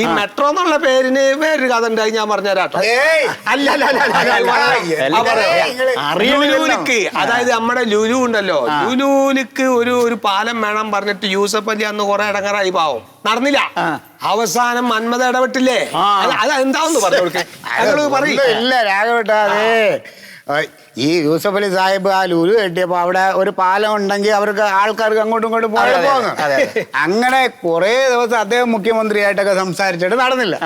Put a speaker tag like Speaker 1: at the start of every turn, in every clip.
Speaker 1: ഈ മെട്രോ എന്നുള്ള പേരിന് വേറൊരു കഥ ഉണ്ടായി, ഞാൻ പറഞ്ഞുതരാട്ടോ. ലുലുവിലേക്ക്, അതായത് നമ്മുടെ ലുലു ഉണ്ടല്ലോ, ലുലുവിലേക്ക് ഒരു പാലം വേണം പറഞ്ഞിട്ട് യൂസഫ് അലി അന്ന് കുറെ ഇടങ്ങറായി പാവം, നടന്നില്ല. അവസാനം മന്മഥ ഇടപെട്ടില്ലേ? അത് എന്താന്ന് പറഞ്ഞു കൊടുക്കേ.
Speaker 2: ഇല്ല രാഘവേട്ടാ, അതെ ഈ യൂസഫ് അലി സാഹിബ് ആ ലുലു കെട്ടിയപ്പോ അവിടെ ഒരു പാലം ഉണ്ടെങ്കിൽ അവർക്ക് ആൾക്കാർക്ക് അങ്ങോട്ടും ഇങ്ങോട്ടും പോകുന്നു. അങ്ങനെ കുറെ ദിവസം അദ്ദേഹം മുഖ്യമന്ത്രിയായിട്ടൊക്കെ സംസാരിച്ചിട്ട് നടന്നില്ല.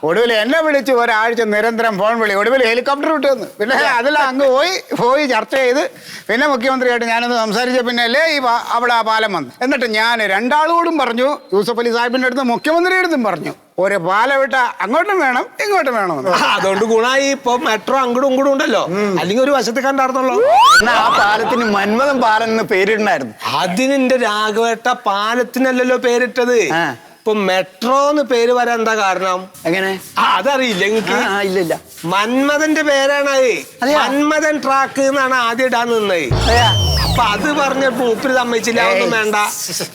Speaker 2: ഒടുവിൽ എന്നെ വിളിച്ച് ഒരാഴ്ച നിരന്തരം ഫോൺ വിളി, ഒടുവിൽ ഹെലികോപ്റ്റർ വിട്ടു വന്നു. പിന്നെ അതെല്ലാം അങ്ങ് പോയി ചർച്ച ചെയ്ത് പിന്നെ മുഖ്യമന്ത്രിയായിട്ട് ഞാനൊന്ന് സംസാരിച്ച പിന്നെ അല്ലേ ഈ അവിടെ ആ പാലം വന്നു. എന്നിട്ട് ഞാൻ രണ്ടാളോടും പറഞ്ഞു, യൂസഫ് അലി സാഹിബിന്റെ അടുത്ത് മുഖ്യമന്ത്രിയുടെ അടുത്തും പറഞ്ഞു, ഒരു പാലം വിട്ട അങ്ങോട്ടും വേണം ഇങ്ങോട്ടും വേണം.
Speaker 1: അതുകൊണ്ട് ഗുണമായി. ഇപ്പൊ മെട്രോ അങ്ങോട്ടും ഇങ്ങോട്ടും ഉണ്ടല്ലോ, അല്ലെങ്കിൽ ഒരു വശത്ത് കണ്ടായിരുന്നല്ലോ.
Speaker 3: ആ പാലത്തിന് മന്മഥൻ പാലം എന്ന് പേരിടണായിരുന്നു.
Speaker 1: അതിനെന്റെ രാഘവേട്ട പാലത്തിനല്ലല്ലോ പേരിട്ടത്. ഇപ്പൊ മെട്രോ എന്ന് പേര് വരാൻ എന്താ കാരണം?
Speaker 3: എങ്ങനെ?
Speaker 1: അതറിയില്ല എനിക്ക്?
Speaker 3: ഇല്ല.
Speaker 1: മന്മഥന്റെ പേരാണ് അത്. മന്മഥൻ ട്രാക്ക് എന്നാണ് ആദ്യം ഇടാൻ നിന്നത്. അപ്പൊ അത് പറഞ്ഞപ്പോ മൂപ്പര് സമ്മതിച്ചില്ല, ഒന്നും വേണ്ട,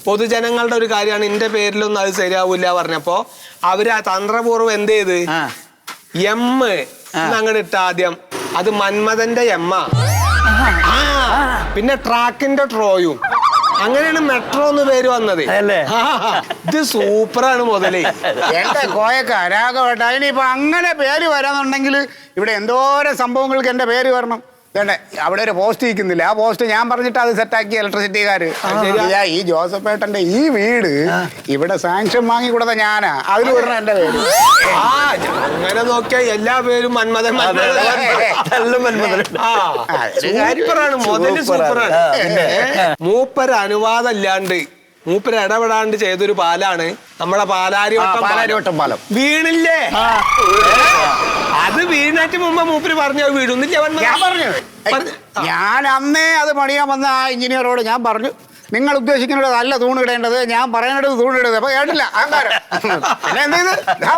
Speaker 1: പൊതുജനങ്ങളുടെ ഒരു കാര്യമാണ്, എന്റെ പേരിലൊന്നും അത് ശരിയാവൂല പറഞ്ഞപ്പോ അവര് ആ തന്ത്രപൂർവ്വം എന്ത് ചെയ്ത് എം അങ്ങോട്ട് ഇട്ട ആദ്യം. അത് മന്മഥന്റെ എമ്മ, പിന്നെ ട്രാക്കിന്റെ ട്രോയും. അങ്ങനെയാണ് മെട്രോ എന്ന് പേര് വന്നത്. ഇത് സൂപ്പറാണ് മുതലേ.
Speaker 2: എന്റെ കോയക്ക രാഘവേട്ട, ഇനിയിപ്പൊ അങ്ങനെ പേര് വരാന്നുണ്ടെങ്കിൽ ഇവിടെ എന്തോരം സംഭവങ്ങൾക്ക് എന്റെ പേര് വരണം. അവിടെ ഒരു പോസ്റ്റ് ഇരിക്കുന്നില്ല, ആ പോസ്റ്റ് ഞാൻ പറഞ്ഞിട്ട് അത് സെറ്റാക്കി ഇലക്ട്രിസിറ്റിക്കാര്. ഈ ജോസഫേട്ടന്റെ ഈ വീട് ഇവിടെ സാങ്ഷൻ വാങ്ങി കൊടുത്ത ഞാനാ, അതിൽ വിടണം എന്റെ പേര്.
Speaker 1: അങ്ങനെ നോക്കിയാ എല്ലാ പേരും മന്മഥൻ. സൂപ്പറാണ് മുതല്, സൂപ്പറാണ്. മൂപ്പര അനുവാദം ഇല്ലാണ്ട്, മൂപ്പര് ഇടപെടാണ്ട് ചെയ്തൊരു പാലാണ് നമ്മുടെ പാലാരിവട്ടം പാലം. വീണില്ലേ? അത് വീണിട്ട് മുമ്പ് മൂപ്പര് പറഞ്ഞു വീടുന്നില്ല.
Speaker 2: ഞാൻ അന്നേ അത് പണിയാൻ വന്ന ആ എഞ്ചിനീയറോട് ഞാൻ പറഞ്ഞു, നിങ്ങൾ ഉദ്ദേശിക്കുന്നത് നല്ല തൂണിടേണ്ടത്, ഞാൻ പറയേണ്ടത് തൂണിടരുത്. അപ്പൊ കേട്ടില്ല,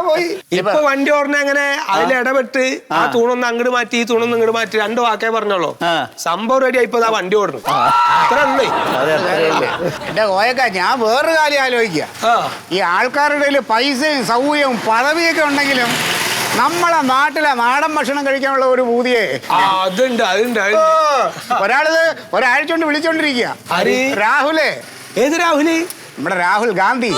Speaker 2: പോയി.
Speaker 1: ഇപ്പൊ വണ്ടി ഓടണ അങ്ങനെ അതിൽ ഇടപെട്ട് ആ തൂണൊന്ന് അങ്ങോട്ട് മാറ്റി ഈ തൂണൊന്ന് ഇങ്ങോട്ട് മാറ്റി 2 വാക്കേ പറഞ്ഞോളൂ, സംഭവം റെഡി ആയിപ്പോ ആ വണ്ടി ഓടുന്നു. അത്ര ഉണ്ടേ.
Speaker 2: എന്റെ കോയക്ക, ഞാൻ വേറൊരു കാര്യം ആലോചിക്കുക. ഈ ആൾക്കാരുടെ കയ്യിൽ പൈസയും സൗകര്യവും പദവിയൊക്കെ ഉണ്ടെങ്കിലും നമ്മളെ നാട്ടിലെ നാടൻ ഭക്ഷണം കഴിക്കാനുള്ള ഒരു പൂതിയെ
Speaker 1: അതുണ്ട്.
Speaker 2: ഒരാഴ്ച കൊണ്ട് വിളിച്ചോണ്ടിരിക്കുക. രാഹുലേ.
Speaker 1: ഏത് രാഹുല്?
Speaker 2: നമ്മുടെ രാഹുൽ ഗാന്ധി.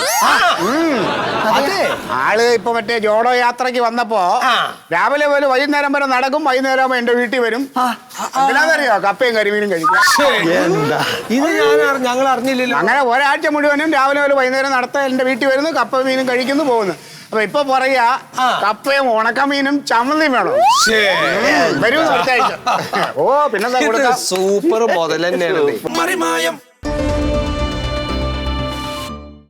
Speaker 2: ആള് ഇപ്പൊ മറ്റേ ജോഡോ യാത്രക്ക് വന്നപ്പോ രാവിലെ പോലെ വൈകുന്നേരം വരെ നടക്കും, വൈകുന്നേരം ആകുമ്പോ എന്റെ വീട്ടിൽ വരും. അറിയോ, കപ്പയും കരിമീനും കഴിക്കും.
Speaker 1: ഇത് ഞങ്ങൾ അറിഞ്ഞില്ലല്ലോ.
Speaker 2: അങ്ങനെ ഒരാഴ്ച മുഴുവനും രാവിലെ പോലെ വൈകുന്നേരം നടത്താൻ എന്റെ വീട്ടിൽ വരുന്നു, കപ്പ മീനും കഴിക്കുന്നു, പോകുന്നു. അപ്പൊ ഇപ്പൊ പറയാ കപ്പയും ഉണക്കമീനും ചമ്മന്തിയും വേണം. വരൂ അടുത്ത ആഴ്ച. പിന്നെ
Speaker 1: സൂപ്പർ മുതൽ തന്നെയാണ്.